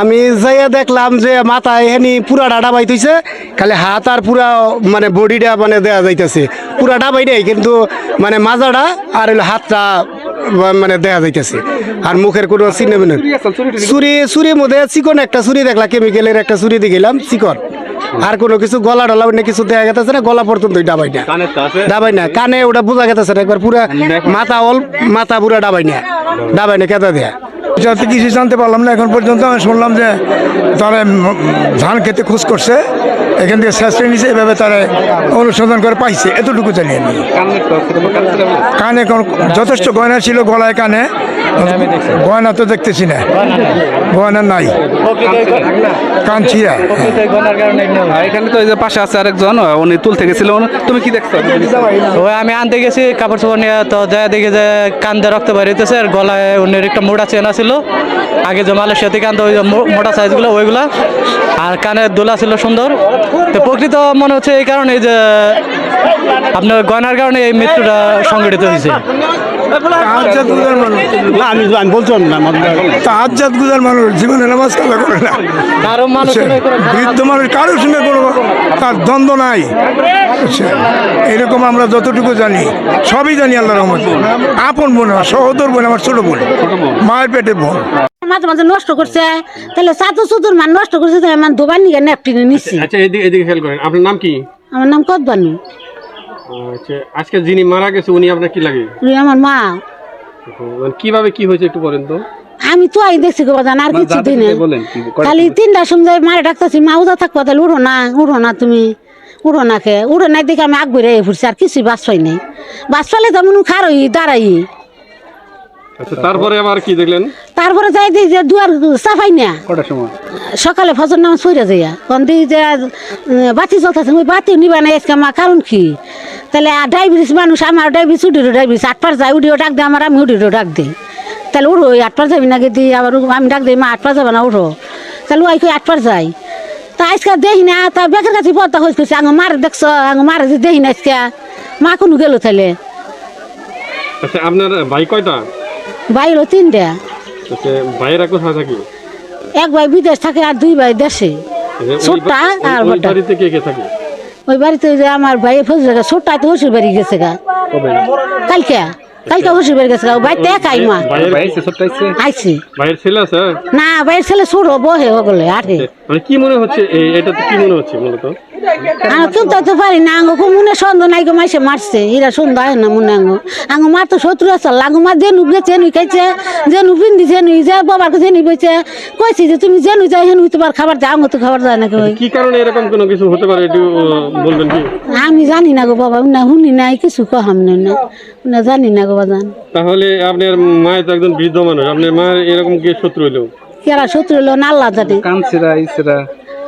আমি যাইয়া দেখলাম যে মাথায় এখানে পুরা ডাবাই থইছে, খালি হাত আর পুরা মানে বডিটা মানে দেয়া যাইতেছে, পুরা ডাবাই নেই কিন্তু মানে মাজাটা আর হইলো হাতটা মানে দেয়া যাইতেছে, আর মুখের কোনো চিহ্ন নেই। চুরির মধ্যে চিকন একটা চুরি দেখলাম, কেমিক্যালের একটা চুরি দিয়ে গেলাম চিকন, আর কোনো কিছু গলা ডলা কিছু দেখা গেছে না, গলা পর্যন্ত ডাবাই না কানে ওটা বোঝা গেছে না, একবার পুরা মাথা পুরা ডাবাই না কেদা দেয়া। যাতে কিছু জানতে পারলাম না এখন পর্যন্ত। আমি শুনলাম যে তারা ধান খেতে খোঁজ করছে, এখান থেকে শেষ করে নিছে, এভাবে তারা অনুসন্ধান করে পাইছে, এতটুকু জানি আমি। কানে যথেষ্ট গয়না ছিল, গলায় কানে গয়না তো দেখতেছি না, গয়না নাই, কান ছিঁড়া। এখানে তো এই যে পাশে আছে আরেকজন, উনি তুলতে গেছিল, তুমি কি দেখছো? ওই আমি আনতে গেছি কাপড় চোপড় নিয়ে, তো যা দেখি যে কান দিয়ে রক্ত বেরিয়েছে, আর গলায় উনির একটা মোটা চেনা ছিল, আগে যে মালয়েশিয়া থেকে আনতে ওই মোটা সাইজগুলো ওইগুলা, আর কানের দোলা ছিল সুন্দর। তো প্রকৃত মনে হচ্ছে এই কারণে যে আপনার গয়নার কারণে এই মৃত্যুটা সংঘটিত হয়েছে। আমি বলছিলাম না, তাহাজ্জুদ গুজার মানুষ জীবনে নামাজ কাজা করে না, বৃদ্ধ মানুষ কারোর সঙ্গে কোনো তার দ্বন্দ্ব নাই। এরকম আমরা যতটুকু জানি সবই জানি আল্লাহর রহমতে। আপন বোন, সহোদর বোন, আমার ছোট বোন, মায়ের পেটে বোন। মাঝে মাঝে নষ্ট করছে, তাহলে সাধু সুদুর মান নষ্ট করছে, তাহলে মান দোবান নিয়ে নেপটিনে নিচ্ছি। আচ্ছা, এদিকে খেয়াল করেন, আপনার নাম কি? আমার নাম কদবানু। আচ্ছা, আজকে যিনি মারা গেছে উনি আপনার কি লাগে? আমার মা। কিভাবে কি হয়েছে একটু বলেন তো। আমি তো আই দেখছি গো বাজান, আর কিছু দিন খালি 3টার সময় মারে ডাকতেছি, মা উদা থাকবো, তাহলে উড়ো না তুমি উড়ো না, খেয়ে উড়ো নাই দেখে আমি আগ বেড়ে ফুরছি, আর কিছুই বাস পাই নাই। বাস পাইলে তো মনে খারই দাঁড়াই। আচ্ছা, তারপরে আবার কি দেখলেন? তারপরে যাই দিই যে দুয়ার সাফাই না, সকালে ফজর নামাজ পড়ে যাইয়া কোন দিই যে বাতি চলতেছে, ওই বাতি নিবা না আজকে মা, কারণ কি? তাহলে ডায়াবেটিস মানুষ, আমার ডায়াবেটিস, উডিরও ডায়াবেটিস, 8 পার যায়, উডিও ডাক দেয় আমার, আমি উডিরও ডাক দিই। তাহলে উঠো 8 পার যাবি নাকি দিই, আবার আমি ডাক দিই, মা 8 পার যাবে না, উঠো। তাহলে ওই 8 পার যাই, তা আজকে দেখি না, তা বেকার কাছে পড়তে হয়েছে, আঙ মারে দেখছ, আঙ মারে যে দেখি না আজকে, মা কোনো গেল তাহলে। আচ্ছা, আপনার ভাই কয়টা? ভাই হলো 3টা। আচ্ছা, ভাইয়েরা কোথায় থাকে? এক ভাই বিদেশ থাকে, আর 2 ভাই দেশে। ছোটটা আর বাড়িতে কে কে থাকে? ওই বাড়িতে যে আমার ভাই ফসল ছোটটা তো হসুর বাড়ি গেছে গা, কালকে হসুর বাড়ি গেছে গা, বাড়িতে একাই মা আইছি। ভাইয়ের ছেলে আছে? না, ভাইয়ের ছেলে ছোট বহে ওগুলো আঠে। মানে কি মনে হচ্ছে, এটা কি মনে হচ্ছে মূলত? আমি চলতে তো পারি না, আঙ্গো মনে সন্দেহ নাই গো, মাইসে মারছে, এরা সন্দেহ হয় না মনে আঙ্গো মার তো শত্রু আছে, আঙ্গো মার জেনু গেছে, জেনু খাইছে, জেনু পিন্দি, জেনু যে বাবার জেনি বইছে, কইছি যে তুমি জেনু যাই হেনু তোমার খাবার যায়, আঙ্গো তো খাবার যায় না। কি কারণে এরকম কোনো কিছু হতে পারে একটু বলবেন কি? আমি জানি না গো বাবা, না শুনি নাই, কিছু কহাম না জানি না গো বাজান। তাহলে আপনার মায়ের তো একজন বৃদ্ধ মানুষ, আপনার মায়ের এরকম কি শত্রু হইলো? কেরা শত্রু হইলো না আল্লাহ জানে,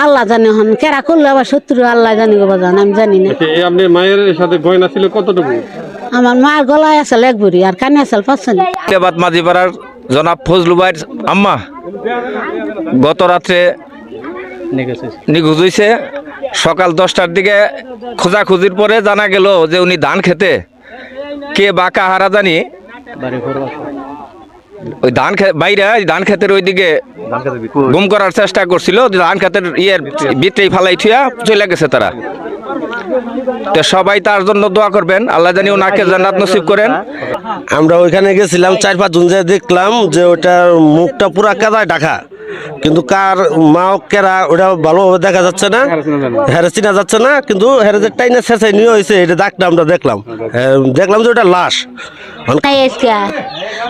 আল্লাহ জানে, হন কেরা করলো আবার শত্রু আল্লাহ জানি গো বাজান, আমি জানি না। আপনার মায়ের সাথে গয়না ছিল কতটুকু? আমার মার গলায় আসল 1 ভরি, আর কানে আসল 5 তেবাত মাঝিপাড়ার জনাব ফজলু ভাইয়ের আম্মা গত রাত্রে নিখোঁজ হয়েছে। সকাল 10টার দিকে খোঁজাখুঁজির পরে জানা গেল যে উনি ধান খেতে, কে বা কাহারা জানি ওই ধান খেতের ওইদিকে গুম করার চেষ্টা করছিল, ধান খেতের ভিতরেই ফালাই থুয়া চলে গেছে তারা। তো সবাই তার জন্য দোয়া করবেন, আল্লাহ জানি ওনাকে জান্নাত নসিব করেন। আমরা ওইখানে গেছিলাম 4-5 জন, দেখলাম যে ওটার মুখটা পুরা কাদায় ঢাকা, কিন্তু কার মা কেরা ওটা ভালোভাবে দেখা যাচ্ছে না, হেরে চিনা যাচ্ছে না, কিন্তু হেরে যে টাইনা শেষে নিয়ে হয়েছে এটা দাগটা আমরা দেখলাম যে ওটা লাশ।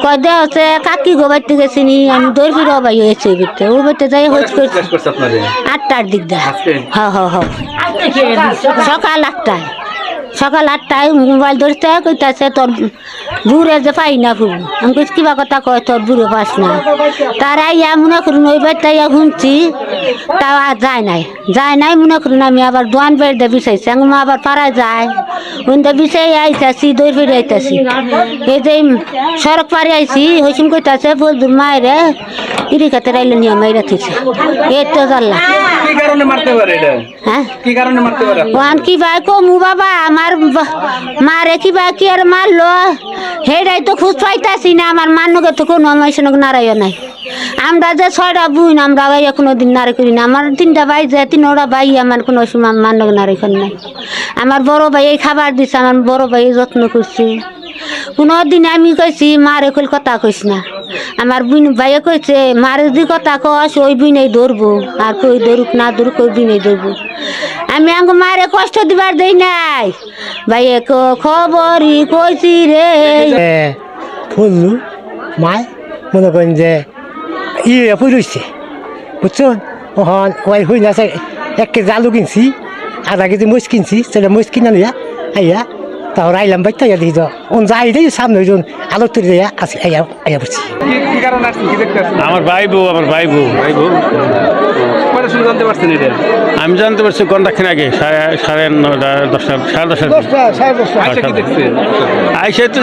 কয়দা হচ্ছে কাকি গোবাইতে গেছিনি, আমি দৌড় ফিরে বাই হয়েছে ওর বাড়িতে যাই হজ করছি 8টার দিক দা। সকাল 8টায় মোবাইল ধরতে কইতাছে তোর বুড়ে যে পাই না খুব, আমি কইছি কিবা কথা কয় তোর বুড়ে পাস না। তার আইয়া মনে করুন ওই বাড়িতে আইয়া ঘুমছি, তাও আর যায় নাই মনে করুন। আমি আবার দোয়ান বেড়ে বিছাইছি, মা আবার পাড়ায় যায়, ওইটা বিছাই আইতাছি, দৌড় ফিরে আইতাছি, এই যে সড়ক পাড়ে আইছি, হইসুম কইতাছে বলদুর মায়ের ইরি খাতে রাইলে নিয়ে মাইরা থিছে, এই তো জানলাম। হ্যাঁ কি ভাই কমু বাবা, আমার মারে কি বা কি আর মারলো, হেডাই তো খুঁজ পাইতাছি না, আমার মানুষকে তো কোনো নারায় নাই। আমরা যে 6টা বোন আমরা ভাইয়া কোনো দিন নারী করি না। আমার 3টা ভাই যে 3টা ভাই আমার কোনো সময় মান্য নারী করি নাই। আমার বড় ভাই এই খাবার দিচ্ছে, আমার বড় ভাই যত্ন করছে। কোনো দিন আমি কইছি মারে কইল কথা কইস না। আমার বোন ভাইয়া কইছে মারে যদি কথা কস ওই বোনেই ধরবো, আর কই ধরুক না ধরুক ওই বোনেই ধরবো। আমি আঙ্গ মারে কষ্ট দিবার দেই নাই। ভাইয়া খবরই কইছি রে ফুললু মায় মনে করেন যে ইয়ে ফুলছে বুঝছো। ওখান ওই হই না 1 কেজি আলু কিনছি, আধা কেজি মরিচ কিনছি, সেটা মরিচ কিনা নিয়া আইয়া তাহলে আইলাম বাইতে আইয়া দিই তো ওন যাই দেই সামনে ওইজন আলু তুলে দেয়া আসি আইয়া আইয়া বসছি। কি কারণে আসছেন, কি দেখতে আসছেন? আমার ভাই বউ ভাই বউ কয়টার সময় জানতে পারছেন এটা? আমি জানতে পারছি ঘন্টাখান আগে, সাড়ে 9টা 10টা সাড়ে 10টা আচ্ছা, কি দেখছেন? আইসে তো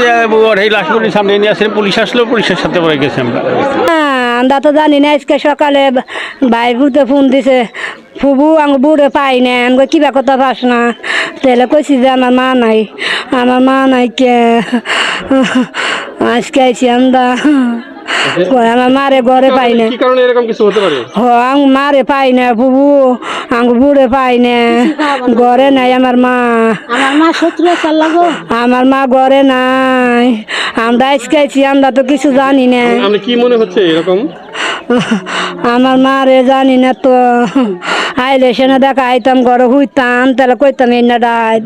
ওর এই লাশগুলির সামনে নিয়ে আসলে পুলিশ আসলো, পুলিশের সাথে পরে গেছি আমরা। আমরা তো জানি না। আজকে সকালে ভাই ফুতে ফোন দিছে, ফুবু আঙ্গ বুড়ে পাই না, আঙ্গ কিবা কথা পাস না। তাহলে কইছি যে আমার মা নাই কে আজকে আইছি আমরা। আমার মারে ঘরে পাই না। কি কারণে এরকম কিছু হতে পারে? আঙ্গ মারে পাই না, ফুবু আঙ্গ বুড়ে পাই না, ঘরে নাই আমার মা। আমার মা 17 সাল লাগো। আমার মা ঘরে নাই। আমরা আজকে আইছি, আমরা তো কিছু জানি না। আপনি কি মনে হচ্ছে এরকম? আমার মারে জানি না তো। আইলে সেনা দেখা আইতাম ঘরে হইতাম, তাহলে কইতাম এই না ডাই।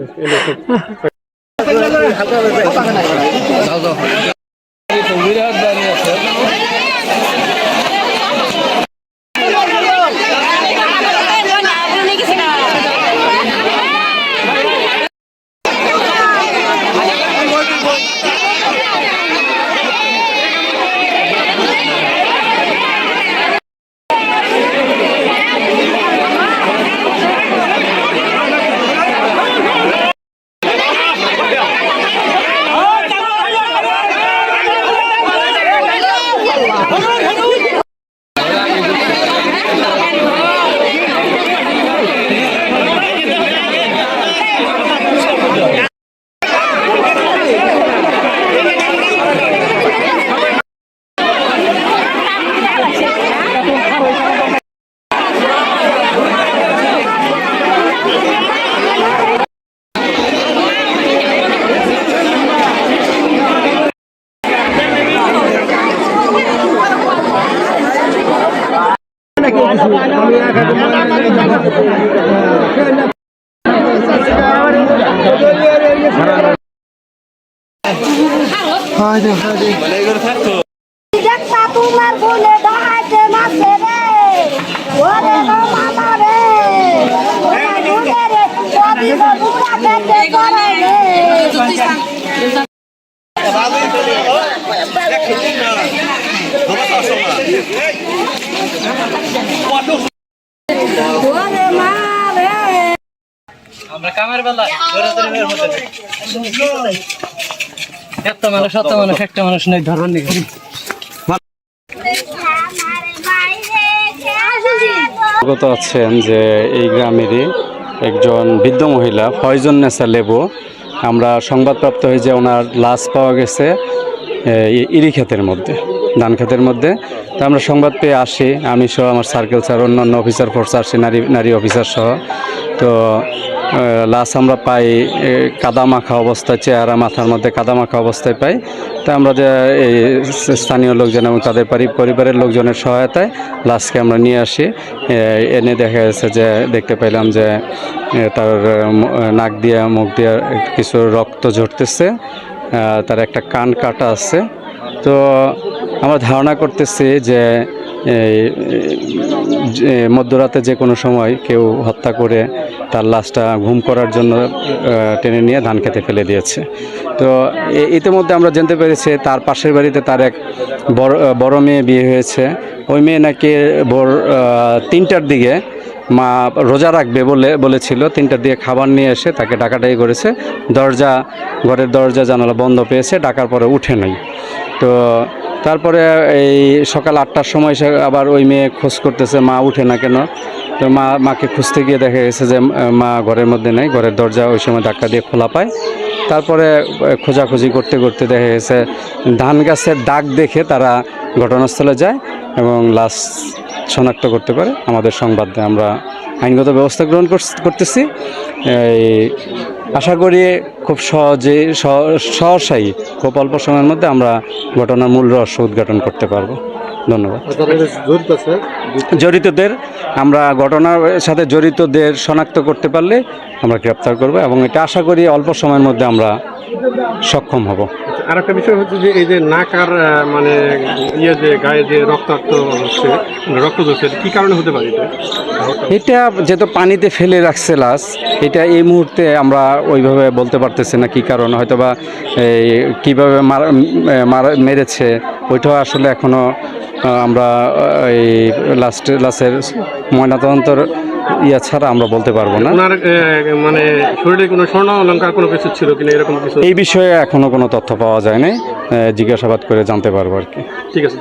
তোমার বলে দাঁড়াতে মাসে রে ওরে মামা রে ওরে রে সবই বুড়া খেতে করে রে ওরে মা রে আমরা কামের বেলা একটা মানুষ একটা মানুষ নেই ধরুন নি। অবগত আছেন যে এই গ্রামেরই একজন বৃদ্ধ মহিলা ফয়জুন্নেসা লেবু, আমরা সংবাদপ্রাপ্ত হয়ে যে ওনার লাশ পাওয়া গেছে ইরি ক্ষেতের মধ্যে, ধান ক্ষেতের মধ্যে। তো আমরা সংবাদ পেয়ে আসি, আমি সহ আমার সার্কেল স্যার, অন্যান্য অফিসার ফোর্স আসি, নারী অফিসার সহ। তো লাশ আমরা পাই কাদা মাখা অবস্থায়, চেহারা মাথার মধ্যে কাদা মাখা অবস্থায় পাই। তো আমরা যে এই স্থানীয় লোকজন এবং তাদের পরিবারের লোকজনের সহায়তায় লাশকে আমরা নিয়ে আসি। এনে দেখা যাচ্ছে যে দেখতে পেলাম যে তার নাক দিয়ে মুখ দিয়ে কিছু রক্ত ঝরতেছে, তার একটা কান কাটা আছে। তো আমরা ধারণা করতেছি যে মধ্যরাতে যে কোনো সময় কেউ হত্যা করে তার লাশটা ঘুম করার জন্য টেনে নিয়ে ধান খেতে ফেলে দিয়েছে। তো ইতিমধ্যে আমরা জানতে পেরেছি তার পাশের বাড়িতে তার এক বড় মেয়ে বিয়ে হয়েছে। ওই মেয়ে নাকি ভোর 3টার দিকে মা রোজা রাখবে বলেছিল, 3টার দিকে খাবার নিয়ে এসে তাকে ডাকাডাকি করেছে। ঘরের দরজা জানালা বন্ধ পেয়েছে, ডাকার পরে উঠে নাই। তো তারপরে এই সকাল 8টার সময় সে আবার ওই মেয়ে খোঁজ করতেছে, মা উঠে না কেন। তো মাকে খুঁজতে গিয়ে দেখা গেছে যে মা ঘরের মধ্যে নেই, ঘরের দরজা ওই সময় ধাক্কা দিয়ে খোলা পায়। তারপরে খোঁজাখুঁজি করতে করতে দেখা গেছে ধান গাছের দাগ দেখে তারা ঘটনাস্থলে যায় এবং লাশ শনাক্ত করতে পারে। আমাদের সংবাদ দেয়, আমরা আইনগত ব্যবস্থা গ্রহণ করতেছি। আশা করি খুব সহসাই খুব অল্প সময়ের মধ্যে আমরা ঘটনার মূল রহস্য উদ্ঘাটন করতে পারবো। ধন্যবাদ। জড়িতদের আমরা ঘটনার সাথে জড়িতদের শনাক্ত করতে পারলে আমরা গ্রেপ্তার করব এবং এটা আশা করি অল্প সময়ের মধ্যে আমরা সক্ষম হব। আর একটা বিষয় হচ্ছে যে এই যে নাক আর মানে যে গায়ে যে রক্তাক্ত হচ্ছে, রক্ত ধরছে, কি কারণে হতে পারে এটা যেহেতু পানিতে ফেলে রাখছে লাশ, এটা এই মুহূর্তে আমরা ওইভাবে বলতে পারতেছি না কি কারণ, হয়তো বা কীভাবে মেরেছে ওইটাও আসলে এখনও আমরা এই লাশের ময়নাতদন্তর ছাড়া আমরা বলতে পারবো না। ওনার মানে শরীরে কোনো স্বর্ণ অলংকার কোনো কিছু ছিল কিনা এরকম কিছু? এই বিষয়ে এখনো কোনো তথ্য পাওয়া যায় নাই, জিজ্ঞাসাবাদ করে জানতে পারবো আর কি। ঠিক আছে।